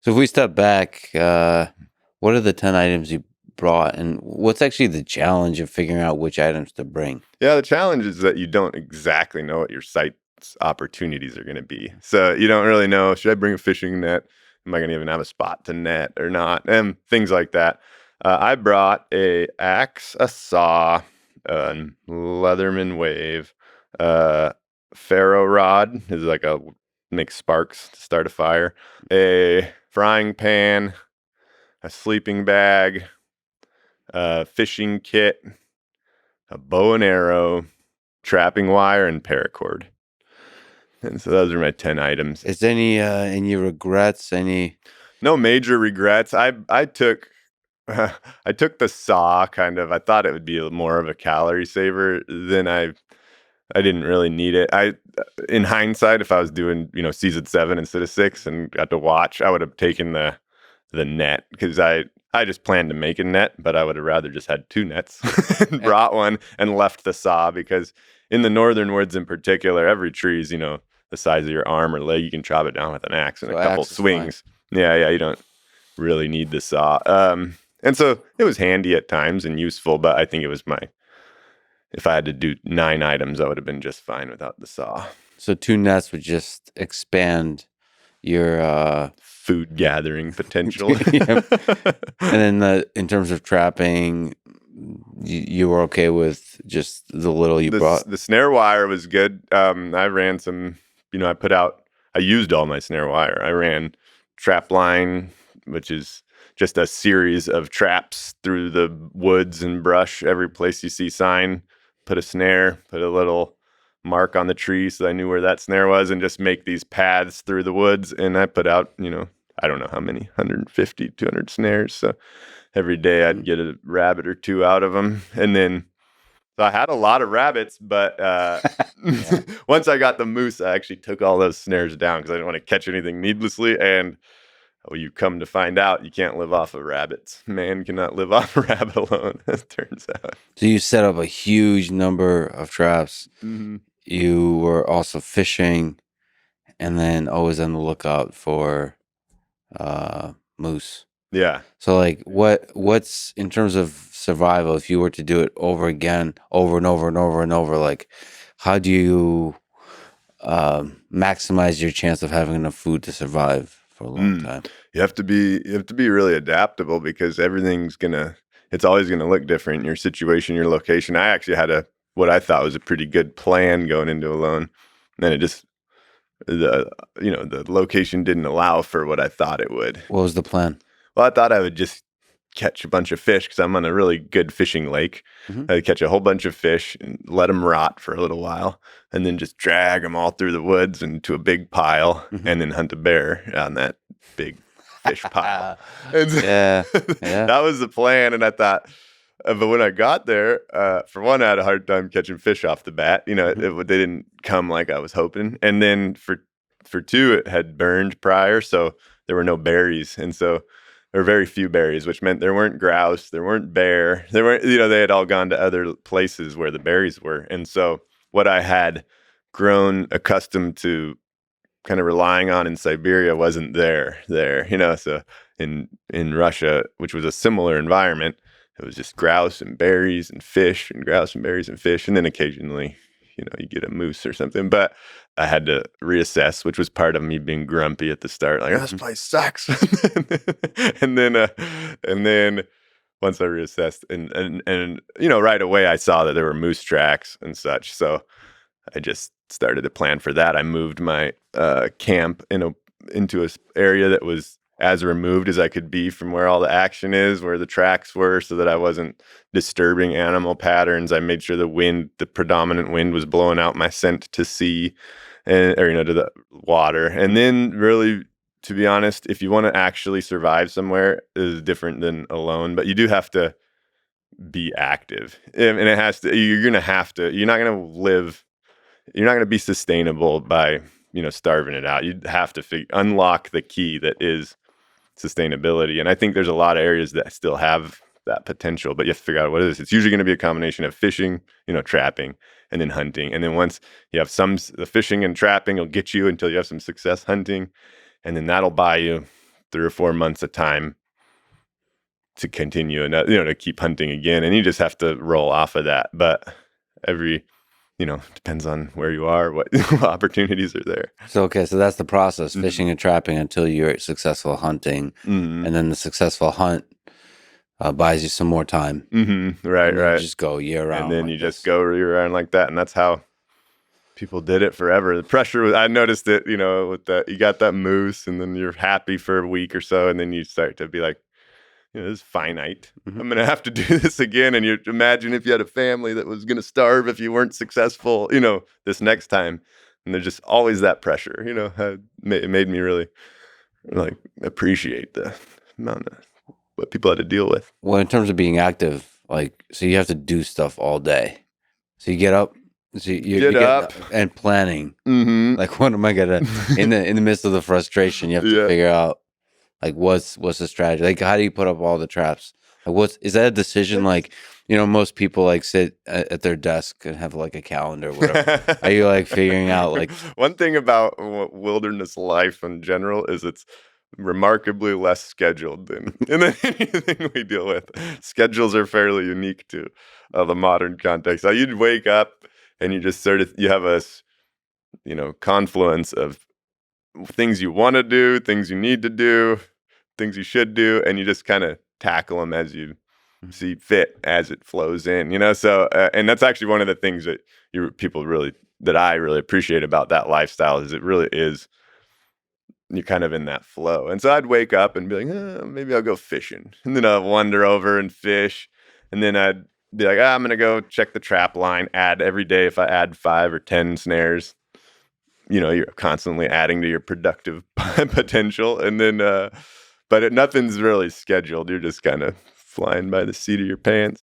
So if we step back, what are the 10 items you brought, and what's actually the challenge of figuring out which items to bring? Yeah, the challenge is that you don't exactly know what your site's opportunities are going to be. So you don't really know, should I bring a fishing net? Am I going to even have a spot to net or not? And things like that. I brought a axe, a saw, a Leatherman wave, ferro rod is like a makes sparks to start a fire, a frying pan, a sleeping bag, a fishing kit, a bow and arrow, trapping wire, and paracord. And so those are my 10 items. Is there any regrets? No major regrets. I took I took the saw kind of. I thought it would be more of a calorie saver than I didn't really need it. In hindsight, if I was doing, season 7 instead of 6 and got to watch, I would have taken the net, because I just planned to make a net, but I would have rather just had 2 nets and brought one and left the saw, because in the northern woods in particular, every tree is, the size of your arm or leg. You can chop it down with an axe and So a couple axe is swings. Yeah, you don't really need the saw. And so it was handy at times and useful, but I think it was if I had to do 9 items, I would have been just fine without the saw. So 2 nets would just expand your food gathering potential. And then in terms of trapping, you were okay with just the little you brought? The snare wire was good. I ran some, I used all my snare wire. I ran trap line, which is just a series of traps through the woods and brush. Every place you see sign, put a snare, put a little mark on the tree so I knew where that snare was, and just make these paths through the woods. And I put out, I don't know how many, 150, 200 snares. So every day I'd get a rabbit or 2 out of them. And then, so I had a lot of rabbits, but once I got the moose, I actually took all those snares down because I didn't want to catch anything needlessly. And you come to find out you can't live off of rabbits. Man cannot live off a rabbit alone, as it turns out. So you set up a huge number of traps. Mm-hmm. You were also fishing, and then always on the lookout for moose. Yeah. So like what's in terms of survival, if you were to do it over again, over and over and over and over, like how do you maximize your chance of having enough food to survive for a long time? You have to be really adaptable, because it's always gonna look different. Your situation, your location. I actually had what I thought was a pretty good plan going into Alone. And then it just, the location didn't allow for what I thought it would. What was the plan? Well, I thought I would just catch a bunch of fish, because I'm on a really good fishing lake. Mm-hmm. I'd catch a whole bunch of fish and let them rot for a little while, and then just drag them all through the woods into a big pile, and then hunt a bear on that big fish pile. Yeah. That was the plan. And I thought, but when I got there, for one, I had a hard time catching fish off the bat. They didn't come like I was hoping. And then for 2, it had burned prior, so there were no berries. And so there were very few berries, which meant there weren't grouse, there weren't bear, there weren't, they had all gone to other places where the berries were. And so what I had grown accustomed to kind of relying on in Siberia wasn't there. So in Russia, which was a similar environment, it was just grouse and berries and fish, and grouse and berries and fish. And then occasionally, you get a moose or something. But I had to reassess, which was part of me being grumpy at the start. Like, this place sucks. and then once I reassessed and right away I saw that there were moose tracks and such. So I just started a plan for that. I moved my camp into an area that was as removed as I could be from where all the action is, where the tracks were, so that I wasn't disturbing animal patterns. I made sure the predominant wind was blowing out my scent to sea, or to the water. And then really, to be honest, if you want to actually survive somewhere, it is different than Alone, but you do have to be active. And it has to, you're not going to be sustainable by, starving it out. You have to unlock the key that is sustainability. And I think there's a lot of areas that still have that potential, but you have to figure out what it is. It's usually going to be a combination of fishing, trapping, and then hunting. And then once you have the fishing and trapping will get you until you have some success hunting. And then that'll buy you 3 or 4 months of time to continue and to keep hunting again, and you just have to roll off of that. But every depends on where you are, what opportunities are there. So okay, so that's the process: Mhm. fishing and trapping until you're successful hunting, Mhm. and then the successful hunt buys you some more time, Mhm. Right, and then you right. just go year And round then like you just this. go around like that, and that's how people did it forever. The pressure was, I noticed it, with that, you got that moose, and then you're happy for a week or so, and then you start to be like, this is finite. Mhm. I'm gonna have to do this again. And you imagine if you had a family that was gonna starve if you weren't successful, this next time. And there's just always that pressure. It made me really like appreciate the amount of what people had to deal with. Well, in terms of being active, like, so you have to do stuff all day. So you get up, so Get you're getting up. up and planning. Mm-hmm. Like, what am I gonna in the midst of the frustration? You have to Yeah. figure out like what's the strategy. Like, how do you put up all the traps? Like, is that a decision? Like, most people like sit at their desk and have like a calendar or whatever. Are you like figuring out like? One thing about wilderness life in general is it's remarkably less scheduled than anything we deal with. Schedules are fairly unique to the modern context. So you'd wake up and you just you have a confluence of things you want to do, things you need to do, things you should do, and you just kind of tackle them as you see fit as it flows in. So and that's actually one of the things that I really appreciate about that lifestyle is it really is, you're kind of in that flow. And so I'd wake up and be like, maybe I'll go fishing. And then I'd wander over and fish. And then I'd be like, I'm going to go check the trap line, add every day. If I add 5 or 10 snares, you're constantly adding to your productive potential. And then, but nothing's really scheduled. You're just kind of flying by the seat of your pants.